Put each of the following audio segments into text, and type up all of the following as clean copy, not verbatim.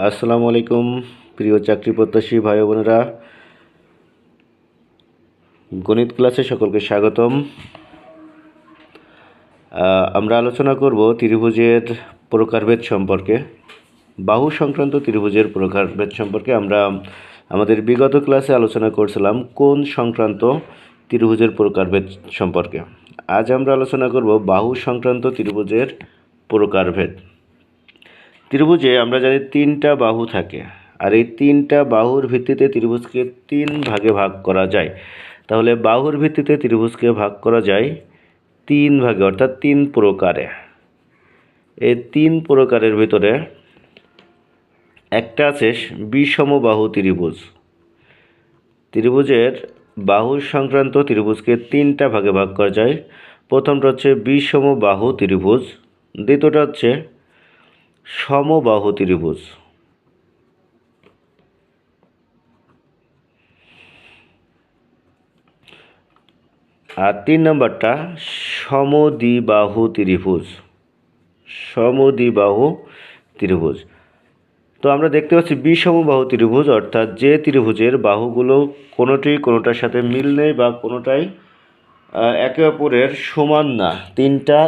আসসালামু আলাইকুম প্রিয় চাকরি প্রত্যাশী ভাই বোনেরা, গণিত ক্লাসে সকলকে স্বাগতম। আমরা আলোচনা করব ত্রিভুজের প্রকারভেদ সম্পর্কে, বাহু সংক্রান্ত ত্রিভুজের প্রকারভেদ সম্পর্কে। আমরা আমাদের বিগত ক্লাসে আলোচনা করছিলাম কোণ সংক্রান্ত ত্রিভুজের প্রকারভেদ সম্পর্কে। আজ আমরা আলোচনা করব বাহু সংক্রান্ত ত্রিভুজের প্রকারভেদ। ত্রিভুজে আমরা জানি তিনটা বাহু থাকে, আর এই তিনটা বাহুর ভিত্তিতে ত্রিভুজকে তিন ভাগে ভাগ করা যায়। তাহলে বাহুর ভিত্তিতে ত্রিভুজকে ভাগ করা যায় তিন ভাগে, অর্থাৎ তিন প্রকারে। এই তিন প্রকারের ভিতরে একটা আছে বিষমবাহু ত্রিভুজ। ত্রিভুজের বাহু সংক্রান্ত ত্রিভুজকে তিনটা ভাগে ভাগ করা যায়। প্রথমটা হচ্ছে বিষমবাহু ত্রিভুজ, দ্বিতীয়টা হচ্ছে সমবাহু ত্রিভুজ, আর তিন নম্বরটা সমদ্বিবাহু ত্রিভুজ। সমদ্বিবাহু ত্রিভুজ। তো আমরা দেখতে পাচ্ছি বিষমবাহু ত্রিভুজ, অর্থাৎ যে ত্রিভুজের বাহুগুলো কোনোটার সাথে মিল নেই বা কোনোটাই একে অপরের সমান না, তিনটা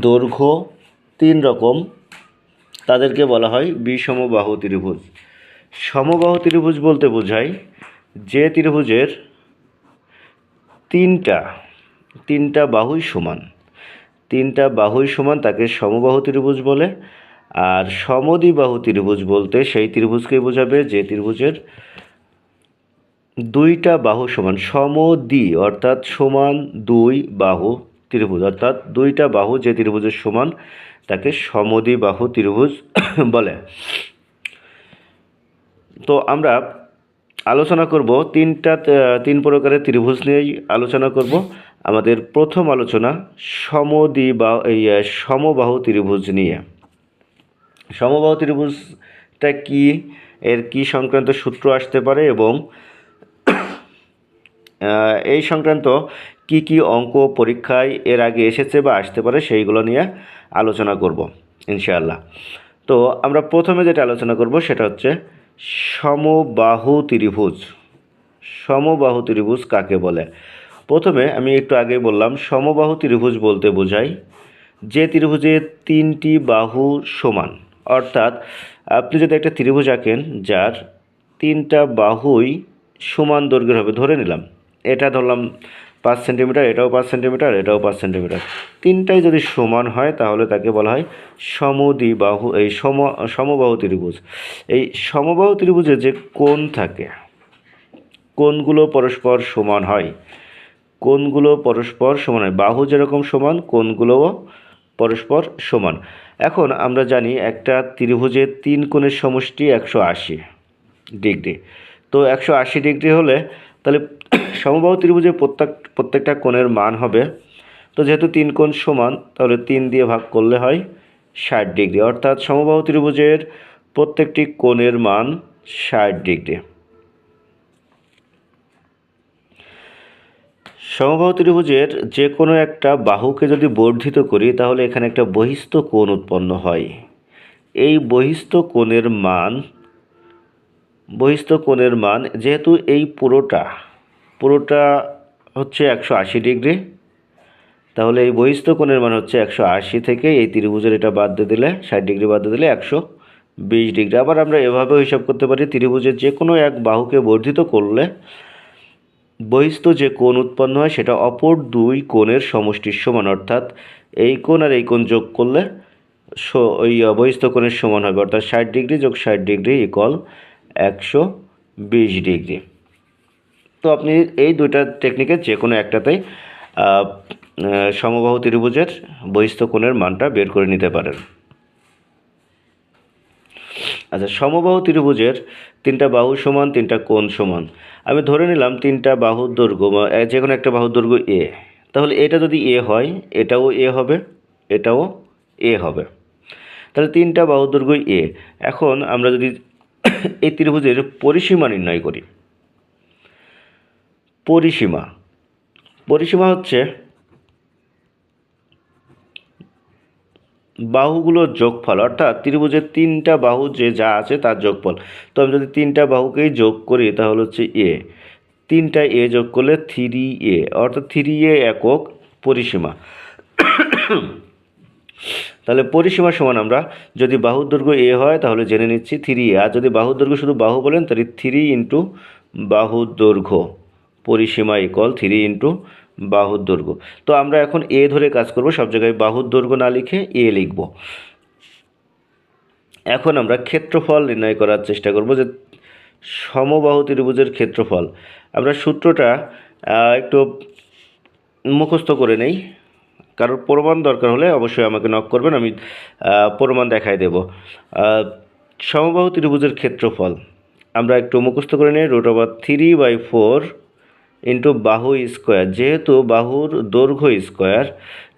দৈর্ঘ্য তিন রকম, তাদেরকে বলা হয় বিষমবাহু ত্রিভুজ। সমবাহু ত্রিভুজ বলতে বোঝায় যে ত্রিভুজের তিনটা বাহুই সমান, তিনটা বাহুই সমান তাকে সমবাহু ত্রিভুজ বলে। আর সমদ্বিবাহু ত্রিভুজ বলতে সেই ত্রিভুজকে বোঝাবে যে ত্রিভুজের দুইটা বাহু সমান। সমদ্বি অর্থাৎ সমান দুই বাহু ত্রিভুজ, অর্থাৎ দুইটা বাহু যে ত্রিভুজের সমান তাকে সমদ্বিবাহু ত্রিভুজ বলে। তো আমরা আলোচনা করব তিন প্রকারের ত্রিভুজ নিয়েই আলোচনা করব। আমাদের প্রথম আলোচনা সমবাহু ত্রিভুজ নিয়ে। সমবাহু ত্রিভুজটা কি, এর কি সংক্রান্ত সূত্র আসতে পারে এবং এই সংক্রান্ত কি কি অঙ্ক পরীক্ষায় এর আগে এসেছে বা আসতে পারে সেইগুলো নিয়ে আলোচনা করব ইনশাআল্লাহ। তো আমরা প্রথমে যেটা আলোচনা করব সেটা হচ্ছে সমবাহু ত্রিভুজ। সমবাহু ত্রিভুজ কাকে বলে? প্রথমে আমি একটু আগে বললাম সমবাহু ত্রিভুজ বলতে বোঝায় যে ত্রিভুজের তিনটি বাহু সমান। অর্থাৎ আপনি যদি একটা ত্রিভুজ আঁকেন যার তিনটা বাহুই সমান দৈর্ঘ্যের হবে, ধরে নিলাম এটা ধরলাম 5 সেন্টিমিটার, এটাও 5 সেন্টিমিটার, এটাও 5 সেন্টিমিটার, তিনটাই যদি সমান হয় তাহলে তাকে বলা হয় সমদ্বিবাহু সমবাহু ত্রিভুজ। এই সমবাহু ত্রিভুজে যে কোণ থাকে, কোণগুলো পরস্পর সমান হয়, কোণগুলো পরস্পর সমান হয়, বাহু যেরকম সমান কোণগুলোও পরস্পর সমান। এখন আমরা জানি একটা ত্রিভুজের তিন কোণের সমষ্টি 180 ডিগ্রি। তো 180 ডিগ্রি হলে তাহলে সমবাহু ত্রিভুজের প্রত্যেকটা কোণের মান হবে, তো যেহেতু তিন কোণ সমান তাহলে 3 দিয়ে ভাগ করলে হয় 60 ডিগ্রি, অর্থাৎ সমবাহু ত্রিভুজের প্রত্যেকটি কোণের মান 60 ডিগ্রি। সমবাহু ত্রিভুজের যে কোনো একটা বাহুকে যদি বর্ধিত করি তাহলে এখানে একটা বহিস্থ কোণ উৎপন্ন হয়। এই বহিস্থ কোণের মান যেহেতু এই পুরোটা হচ্ছে 180 ডিগ্রি, তাহলে এই বহিস্থ কোণের মান হচ্ছে 180 থেকে এই ত্রিভুজের এটা বাদ দিয়ে দিলে 60 ডিগ্রি বাদ দিয়ে দিলে 120 ডিগ্রি। আবার আমরা এভাবেও হিসাব করতে পারি ত্রিভুজের যে কোনো এক বাহুকে বর্ধিত করলে বহিস্থ যে কোণ উৎপন্ন হয় সেটা অপর দুই কোণের সমষ্টির সমান, অর্থাৎ এই কোণ আর এই কোণ যোগ করলে ওই বহিস্থ কোণের সমান হবে, অর্থাৎ 60 ডিগ্রি যোগ 60 ডিগ্রি ইকুয়াল 120 ডিগ্রি। তো আপনি এই দুইটা টেকনিকের যে কোনো একটাতেই সমবাহু ত্রিভুজের বহিস্থ কোণের মানটা বের করে নিতে পারেন। আচ্ছা, সমবাহু ত্রিভুজের তিনটা বাহু সমান, তিনটা কোণ সমান। আমি ধরে নিলাম তিনটা বাহুর দৈর্ঘ্য, যে কোনো একটা বাহুর দৈর্ঘ্য এ, তাহলে এটা যদি এ হয় এটাও এ হবে, এটাও এ হবে, তাহলে তিনটা বাহুর দৈর্ঘ্য এ। এখন আমরা যদি এই ত্রিভুজের পরিসীমা নির্ণয় করি, পরিসীমা হচ্ছে বাহুগুলোর যোগফল, অর্থাৎ ত্রিভুজের তিনটা বাহু যে যা আছে তার যোগফল। তো আমি যদি তিনটা বাহুকেই যোগ করি তাহলে হচ্ছে এ, তিনটা এ যোগ করলে 3a, অর্থাৎ 3a একক পরিসীমা। তাহলে পরিসীমা সমান আমরা যদি বাহুর দৈর্ঘ্য এ হয় তাহলে জেনে নিচ্ছি 3a, আর যদি বাহুর দৈর্ঘ্য শুধু বাহু বলেন তাহলে 3 ইন্টু বাহুর দৈর্ঘ্য পরিসীমা ইকুয়াল 3 ইন্টু বাহুর দৈর্ঘ্য। তো আমরা এখন এ ধরে কাজ করব, সব জায়গায় বাহুর দৈর্ঘ্য না লিখে এ লিখব। এখন আমরা ক্ষেত্রফল নির্ণয় করার চেষ্টা করব, যে সমবাহু ত্রিভুজের ক্ষেত্রফল। আমরা সূত্রটা একটু মুখস্থ করে নেই, কারোর প্রমাণ দরকার হলে অবশ্যই আমাকে নক করবেন, আমি প্রমাণ দেখাই দেব। সমবাহু ত্রিভুজের ক্ষেত্রফল আমরা একটু মুখস্থ করে নিই, √3/4 ইন্টু বাহু স্কোয়ার, যেহেতু বাহুর দৈর্ঘ্য স্কোয়ার,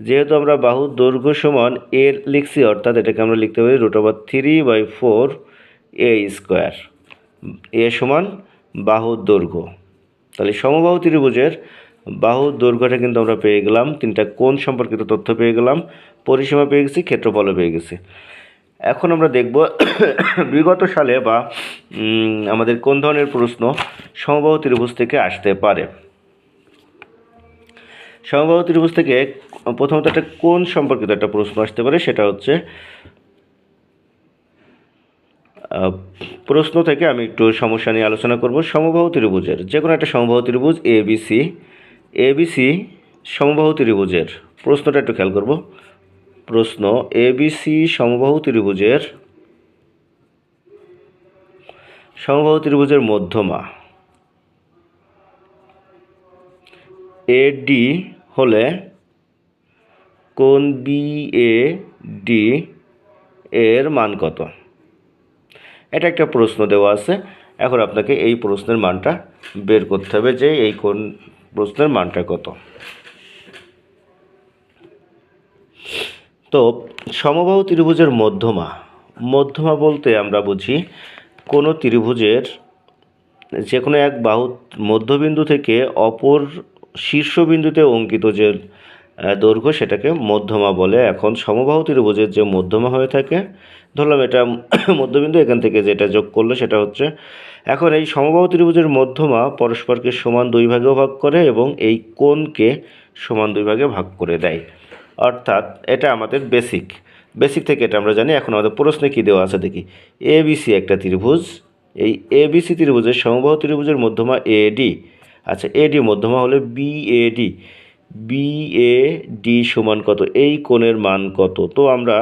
যেহেতু আমরা বাহুর দৈর্ঘ্য সমান এ লিখছি, অর্থাৎ এটাকে আমরা লিখতে পারি √3/4 এ স্কোয়ার, এ সমান বাহুর দৈর্ঘ্য। তাহলে সমবাহু ত্রিভুজের বাহুর দৈর্ঘ্যটা কিন্তু আমরা পেয়ে গেলাম, তিনটা কোণ সম্পর্কিত তথ্য পেয়ে গেলাম, পরিসীমা পেয়ে গেছি, ক্ষেত্রফলও পেয়ে গেছি। এখন আমরা দেখব বিগত সালে বা আমাদের কোন ধরনের প্রশ্ন সমবাহু ত্রিভুজ থেকে আসতে পারে। সমবাহু ত্রিভুজ থেকে প্রথমত একটা কোণ সম্পর্কিত একটা প্রশ্ন আসতে পারে, সেটা হচ্ছে প্রশ্ন থেকে আমি একটু সমস্যা নিয়ে আলোচনা করব। সমবাহু ত্রিভুজের যে কোনো একটা সমবাহু ত্রিভুজ এবিসি সমবাহু ত্রিভুজের প্রশ্নটা একটু খেয়াল করব। প্রশ্ন, এবিসি সমবাহু ত্রিভুজের মধ্যমা এডি হলে কোণ বিএডি এর মান কত? এটা একটা প্রশ্ন দেওয়া আছে। এখন আপনাকে এই প্রশ্নের মানটা বের করতে হবে, যে এই কোন প্রশ্নের মানটা কত। তো সমবাহু ত্রিভুজের মধ্যমা বলতে আমরা বুঝি কোনো ত্রিভুজের যে কোনো এক বাহু মধ্যবিন্দু থেকে অপর শীর্ষবিন্দুতে অঙ্কিত যে দৈর্ঘ্য সেটাকে মধ্যমা বলে। এখন সমবাহু ত্রিভুজের যে মধ্যমা হয়ে থাকে, ধরলাম এটা মধ্যবিন্দু, এখান থেকে যেটা যোগ করলো সেটা হচ্ছে, এখন এই সমবাহু ত্রিভুজের মধ্যমা পরস্পরকে সমান দুই ভাগেও ভাগ করে এবং এই কোণকে সমান দুই ভাগে ভাগ করে দেয়। অর্থাৎ এটা আমাদের বেসিক থেকে এটা আমরা জানি। এখন আমাদের প্রশ্নে কী দেওয়া আছে দেখি। এবিসি একটা ত্রিভুজ, এই এবিসি ত্রিভুজের সমবাহু ত্রিভুজের মধ্যমা এডি। আচ্ছা, এডি মধ্যমা হলে বিএডি সমান কত? এই কোণের মান কত? তো আমরা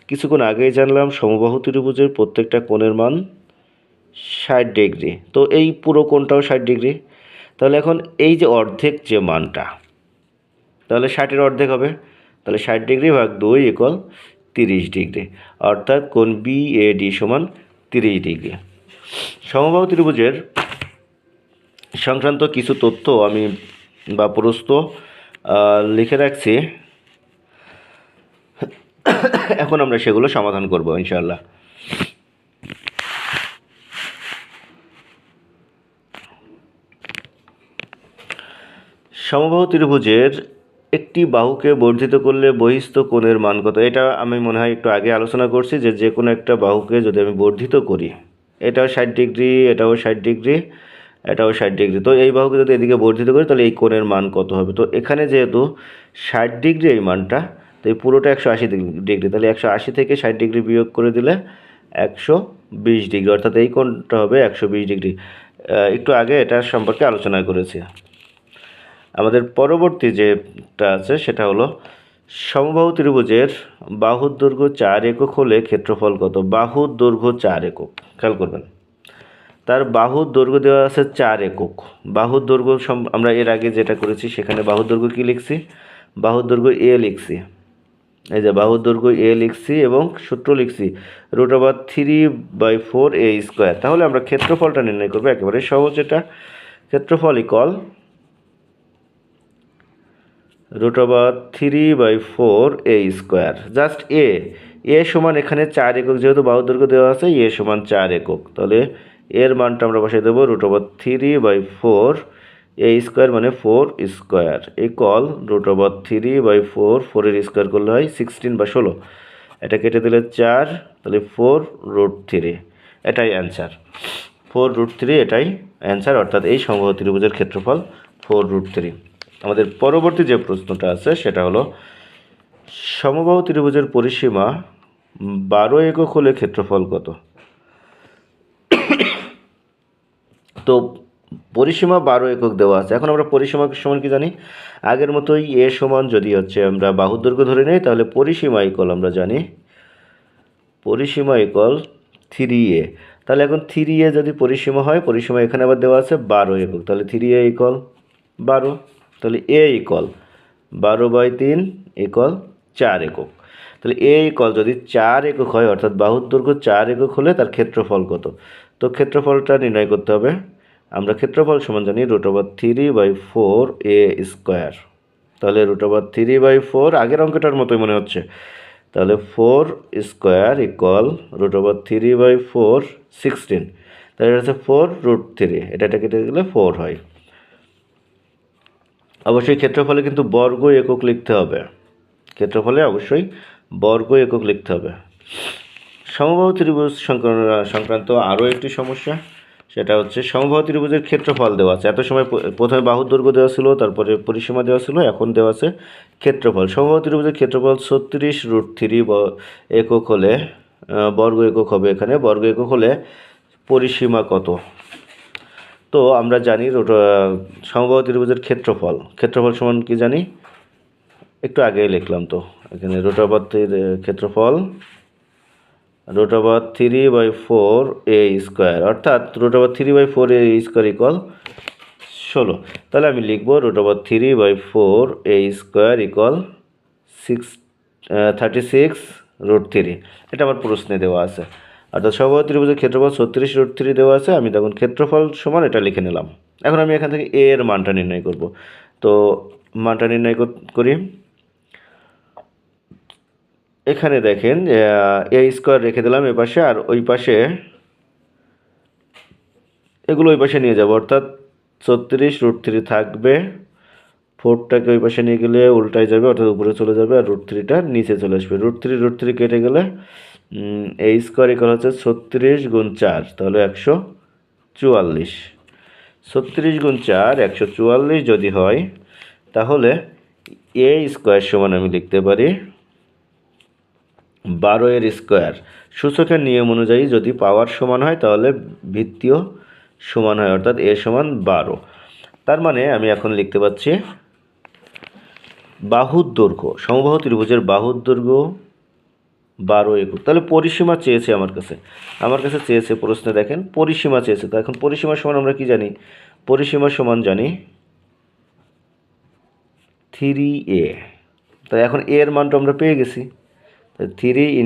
কিছুক্ষণ আগেই জানলাম সমবাহু ত্রিভুজের প্রত্যেকটা কোণের মান 60 ডিগ্রি। তো এই পুরো কোণটাও 60 ডিগ্রি। তাহলে এখন এই যে অর্ধেক যে মানটা, তাহলে 60-এর অর্ধেক হবে, তাহলে 60 ডিগ্রি ভাগ 2 ইকুয়াল 30 ডিগ্রি, অর্থাৎ কোণ বিএডি সমান 30 ডিগ্রি। সমবাহু ত্রিভুজের সংক্রান্ত কিছু তথ্য আমি বা প্রশ্ন লিখে রাখছি, এখন আমরা সেগুলো সমাধান করব ইনশাআল্লাহ। সমবাহু ত্রিভুজের একটি বাহুকে বর্ধিত করলে বহিস্থ কোণের মান কত? এটা আমি মনে হয় একটু আগে আলোচনা করছি, যে কোনো একটা বাহুকে যদি আমি বর্ধিত করি, এটাও 60 ডিগ্রি, এটাও 60 ডিগ্রি, এটাও 60 ডিগ্রি, তো এই বাহুকে যদি এদিকে বর্ধিত করি তাহলে এই কোণের মান কত হবে? তো এখানে যেহেতু 60 ডিগ্রি এই মানটা, তো এই পুরোটা 180 ডিগ্রি, তাহলে 180 থেকে 60 ডিগ্রি বিয়োগ করে দিলে 120 ডিগ্রি, অর্থাৎ এই কোণটা হবে 120 ডিগ্রি। একটু আগে এটার সম্পর্কে আলোচনা করেছি। আমাদের পরবর্তী যেটা আছে সেটা হলো সমবাহু ত্রিভুজের বাহুর দৈর্ঘ্য 4 একক হলে ক্ষেত্রফল কত? বাহুর দৈর্ঘ্য 4 একক, খেয়াল করবেন, তার বাহুর দৈর্ঘ্য দেওয়া আছে 4 একক। বাহুর দৈর্ঘ্য আমরা এর আগে যেটা করেছি সেখানে বাহুর দৈর্ঘ্য কী লিখছি? বাহুর দৈর্ঘ্য এ লিখছি, এই যে বাহুর দৈর্ঘ্য এ লিখছি এবং সূত্র লিখছি √3/4 এ স্কোয়ার। তাহলে আমরা ক্ষেত্রফলটা নির্ণয় করবো একেবারে সহজ। এটা ক্ষেত্রফল equal √3/4 A square, just a সমান এখানে 4 একক, যেহেতু বাহুর দৈর্ঘ্য দেওয়া আছে এ সমান 4 একক, তাহলে এর মানটা আমরা বসাই দেবো √3/4 এ স্কোয়ার, মানে 4 স্কোয়ার ইকুয়াল √3/4, 4-এর স্কোয়ার করলে হয় 16 বা 16। এটা কেটে দিলে 4, তাহলে 4√3, এটাই অ্যান্সার। 4√3 এটাই অ্যান্সার, অর্থাৎ এই সমবাহু ত্রিভুজের ক্ষেত্রফল 4√3। আমাদের পরবর্তী যে প্রশ্নটা আছে সেটা হলো সমবাহু ত্রিভুজের পরিসীমা 12 একক হলে ক্ষেত্রফল কত? তো পরিসীমা 12 একক দেওয়া আছে। এখন আমরা পরিসীমা সমান কি জানি? আগের মতোই এ সমান যদি হচ্ছে আমরা বাহুর দৈর্ঘ্য ধরে নিই, তাহলে পরিসীমা ইকুয়াল আমরা জানি পরিসীমা ইকুয়াল 3a। তাহলে এখন 3a যদি পরিসীমা হয়, পরিসীমা এখানে আবার দেওয়া আছে 12 একক, তাহলে 3a ইকুয়াল 12, তাহলে a ইকুয়াল 12/3 ইকুয়াল 4 একক। তাহলে a ইকুয়াল যদি 4 একক হয়, অর্থাৎ বাহুর দৈর্ঘ্য 4 একক হলে তার ক্ষেত্রফল কত? তো ক্ষেত্রফলটা নির্ণয় করতে হবে। আমরা ক্ষেত্রফল সমান জানি √3/4a²। তাহলে √3/4 আগের অঙ্কটার মতোই মনে হচ্ছে। তাহলে 4² ইকুয়াল √3/4 16, তাহলে এটা হচ্ছে 4√3, এটা কেটে গেলে 4 হয়। অবশ্যই ক্ষেত্রফলে কিন্তু বর্গ একক লিখতে হবে, ক্ষেত্রফলে অবশ্যই বর্গ একক লিখতে হবে। সমবাহু ত্রিভুজ সংক্রান্ত আরও একটি সমস্যা, সেটা হচ্ছে সমবাহু ত্রিভুজের ক্ষেত্রফল দেওয়া আছে। এত সময় প্রথমে বাহুর দৈর্ঘ্য দেওয়া ছিল, তারপরে পরিসীমা দেওয়া ছিল, এখন দেওয়া আছে ক্ষেত্রফল। সমবাহু ত্রিভুজের ক্ষেত্রফল 36√3 একক হলে বর্গ একক হবে। এখানে বর্গ একক হলে পরিসীমা কত? তো আমরা জানি সমবাহু ত্রিভুজের ক্ষেত্রফল সমান কি জানি? একটু আগেই লিখলাম। তো এখানে ক্ষেত্রফল √3/4a², অর্থাৎ √3/4a² ইকুয়াল 16। তাহলে আমি লিখব √3/4a² ইকুয়াল 36√3। এটা আমার প্রশ্নে দেওয়া আছে। অর্থাৎ সমবাহু ত্রিভুজের ক্ষেত্রফল 36√3 দেওয়া আছে, আমি তখন ক্ষেত্রফল সমান এটা লিখে নিলাম। এখন আমি এখান থেকে a এর মানটা নির্ণয় করব। তো মানটা নির্ণয় করি। এখানে দেখেন a² রেখে দিলাম এ পাশে, আর ওই পাশে এগুলো ওই পাশে নিয়ে যাব, অর্থাৎ 36√3 থাকবে, 4টাকে ওই পাশে নিয়ে গেলে উল্টায় যাবে, অর্থাৎ উপরে চলে যাবে, আর √3টা নিচে চলে আসবে। √3 কেটে গেলে a² ইকুয়াল হচ্ছে 36 × 4, তাহলে 144। 36 × 4 144 যদি হয়, তাহলে a² সমান আমি লিখতে পারি 12 সূচকের নিয়ম অনুযায়ী যদি পাওয়ার সমান হয় তাহলে ভিত্তিও সমান হয়, অর্থাৎ a সমান 12। তার মানে আমি এখন লিখতে পাচ্ছি বাহুর দৈর্ঘ্য, সমবাহু ত্রিভুজের বাহুর দৈর্ঘ্য 12 একক। তাহলে পরিসীমা চেয়েছে আমার কাছে চেয়েছে প্রশ্নে, দেখেন পরিসীমা চেয়েছে। তো এখন পরিসীমা সমান আমরা কি জানি? পরিসীমা সমান জানি 3a। তাই এখন a এর মানটা আমরা পেয়ে গেছি। 3 ×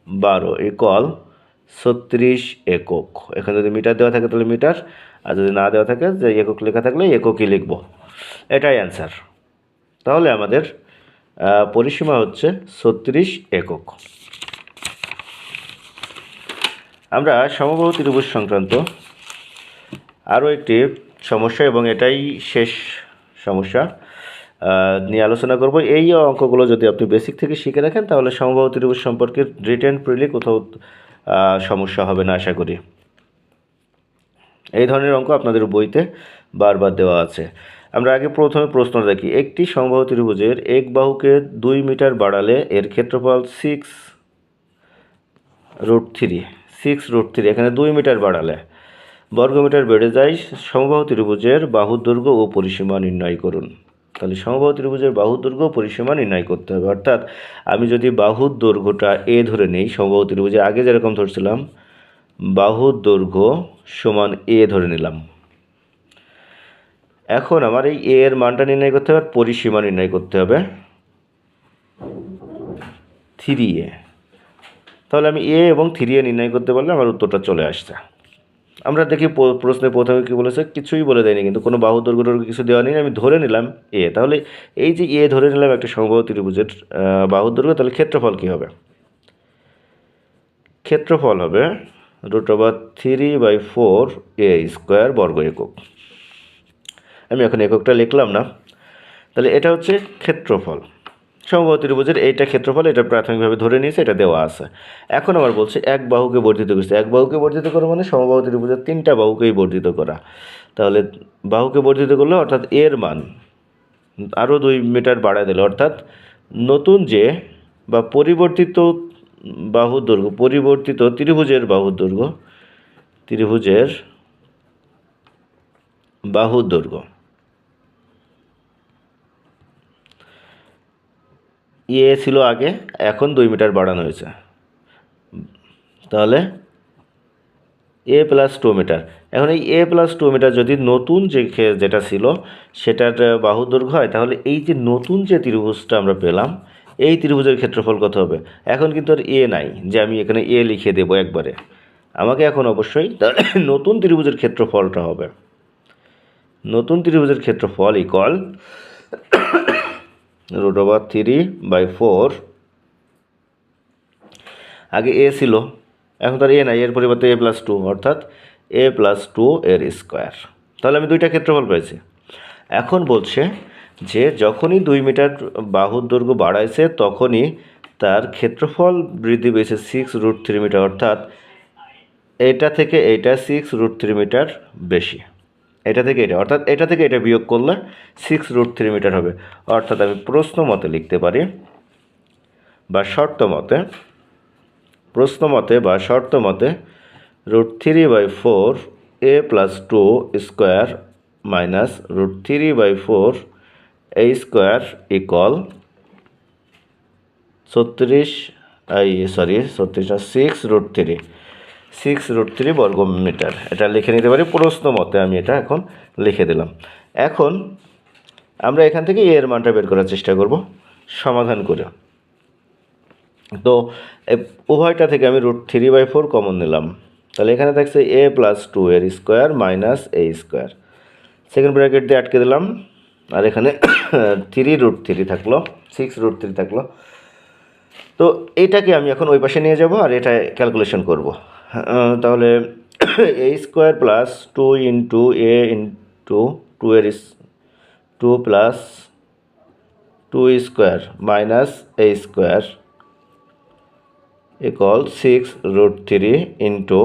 12 ইকুয়াল 36 একক। এখানে যদি মিটার দেওয়া থাকে তাহলে মিটার, আর যদি না দেওয়া থাকে, যে একক লেখা থাকলে এককই লিখব, এটাই অ্যান্সার। তাহলে আমাদের পরিসীমা হচ্ছে 36 একক। আমরা সমবাহু ত্রিভুজ সংক্রান্ত আরও একটি সমস্যা, এবং এটাই শেষ সমস্যা নিয়ে আলোচনা করব। এই অঙ্কগুলো যদি আপনি বেসিক থেকে শিখে রাখেন, তাহলে সমবাহু ত্রিভুজ সম্পর্কে রিটেন প্রিলি কোথাও সমস্যা হবে না আশা করি। এই ধরনের অঙ্ক আপনাদের বইতে বারবার দেওয়া আছে। আমরা আগে প্রথমে প্রশ্ন দেখি। একটি সমবাহু ত্রিভুজের এক বাহুকে 2 মিটার বাড়ালে এর ক্ষেত্রফল 6√3। এখানে 2 মিটার বাড়ালে বর্গমিটার বেড়ে যায়। সমবাহু ত্রিভুজের বাহুর দৈর্ঘ্য ও পরিসীমা নির্ণয় করুন। তাহলে সমবাহু ত্রিভুজের বাহুর দৈর্ঘ্য পরিসীমা নির্ণয় করতে হবে। অর্থাৎ আমি যদি বাহুর দৈর্ঘ্যটা a ধরে নেই, সমবাহু ত্রিভুজের আগে যেরকম ধরছিলাম, বাহুর দৈর্ঘ্য সমান a ধরে নিলাম। এখন আমার এই a এর মানটা নির্ণয় করতে হবে, পরিসীমা নির্ণয় করতে হবে 3a। তাহলে আমি a এবং 3a নির্ণয় করতে পারলে আমার উত্তরটা চলে আসছে। আমরা দেখি প্রশ্নে প্রথমে কী বলেছে, কিছুই বলে দেয়নি, কিন্তু কোনো বাহু দৈর্ঘ্য কিছু দেওয়া নেই, আমি ধরে নিলাম a। তাহলে এই যে a ধরে নিলাম একটা সমবাহু ত্রিভুজের বাহুর দৈর্ঘ্য, তাহলে ক্ষেত্রফল কী হবে? ক্ষেত্রফল হবে √3/4a² বর্গ একক। আমি এখন এককটা লিখলাম না। তাহলে এটা হচ্ছে ক্ষেত্রফল। সমবাহু ত্রিভুজের এইটা ক্ষেত্রফল, এটা প্রাথমিকভাবে ধরে নিয়েছে, এটা দেওয়া আছে। এখন আবার বলছে এক বাহুকে বর্ধিত করছে। এক বাহুকে বর্ধিত করা মানে সমবাহু ত্রিভুজের 3টা বাহুকেই বর্ধিত করা। তাহলে বাহুকে বর্ধিত করলে অর্থাৎ এর মান আরও 2 মিটার বাড়ায় দিল, অর্থাৎ নতুন যে বা পরিবর্তিত বাহুর দৈর্ঘ্য, পরিবর্তিত ত্রিভুজের বাহুর দৈর্ঘ্য, ত্রিভুজের বাহুর দৈর্ঘ্য ছিল আগে, এখন 2 মিটার বাড়ানো হয়েছে। তাহলে +2 মিটার। এখন এই +2 মিটার যদি নতুন যেটা ছিল সেটার বাহুর দৈর্ঘ্য হয়, তাহলে এই যে নতুন যে ত্রিভুজটা আমরা পেলাম, এই ত্রিভুজের ক্ষেত্রফল কত হবে? এখন কিন্তু আর নাই যে আমি এখানে লিখে দেবো একবারে। আমাকে এখন অবশ্যই নতুন ত্রিভুজের ক্ষেত্রফলটা হবে। নতুন ত্রিভুজের ক্ষেত্রফল ইকুয়াল √3/4। আগে ছিল, এখন তার নাই, এর পরিবর্তে +2, অর্থাৎ +2 এর স্কোয়ার। তাহলে আমি 2টা ক্ষেত্রফল পেয়েছি। এখন বলছে যে যখনই 2 মিটার বাহুর দৈর্ঘ্য বাড়াইছে তখনই তার ক্ষেত্রফল বৃদ্ধি পেয়েছে 6√3 মিটার, অর্থাৎ এটা থেকে এইটা 6√3 মিটার বেশি। এটা থেকে এটা, অর্থাৎ এটা থেকে এটা বিয়োগ করলে 6√3 মিটার হবে। অর্থাৎ আমি প্রশ্ন মতে লিখতে পারি বা শর্ত মতে √3/4 a+2 square minus √3/4 a square equal 6√3 বর্গ মিটার। এটা লিখে নিতে পারি প্রশ্ন মতে, আমি এটা এখন লিখে দিলাম। এখন আমরা এখান থেকে এর মানটা বের করার চেষ্টা করব সমাধান করে। তো উভয়টা থেকে আমি √3/4 কমন নিলাম। তাহলে এখানে থাকছে a+2 এর square minus a square, second bracket দিয়ে আটকে দিলাম। আর এখানে 3√3 থাকলো, 6√3 থাকলো। তো এইটাকে আমি এখন ওই পাশে নিয়ে যাব আর এটা ক্যালকুলেশন করব। তাহলে a square plus 2 into a into 2 এর 2 plus 2 square minus a square equal 6√3 into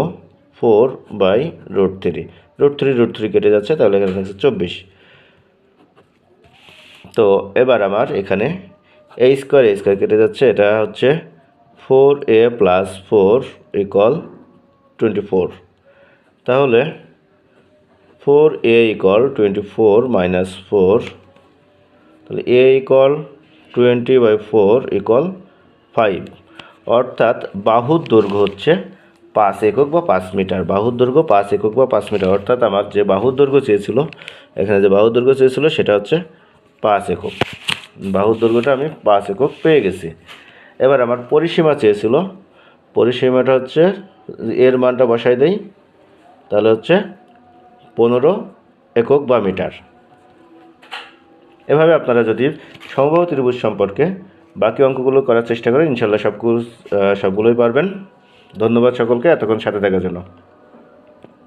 4/√3। √3 কেটে যাচ্ছে, তাহলে এখানে থাকছে 24। তো এবার আমার এখানে a স্কোয়ার কেটে যাচ্ছে, এটা হচ্ছে 4a + 4 ইকুয়াল 24। তাহলে 4a ইকুয়াল 24 মাইনাস 4, তাহলে a ইকুয়াল 20/4 ইকুয়াল 5। অর্থাৎ বাহুর দৈর্ঘ্য হচ্ছে 5 একক বা 5 মিটার। বাহুর দৈর্ঘ্য 5 একক বা 5 মিটার, অর্থাৎ আমার যে বাহুর দৈর্ঘ্য চেয়েছিল, এখানে যে বাহুর দৈর্ঘ্য চেয়েছিল সেটা হচ্ছে 5 একক। বাহুর দৈর্ঘ্যটা আমি 5 একক পেয়ে গেছি। এবার আমার পরিসীমা চেয়েছিল, পরিসীমাটা হচ্ছে এর মানটা বসাই দেই, তাহলে হচ্ছে 15 একক বা মিটার। এভাবে আপনারা যদি সমবাহু ত্রিভুজ সম্পর্কে বাকি অঙ্কগুলো করার চেষ্টা করেন, ইনশাল্লাহ সবগুলোই পারবেন। ধন্যবাদ সকলকে এতক্ষণ সাথে থাকার জন্য।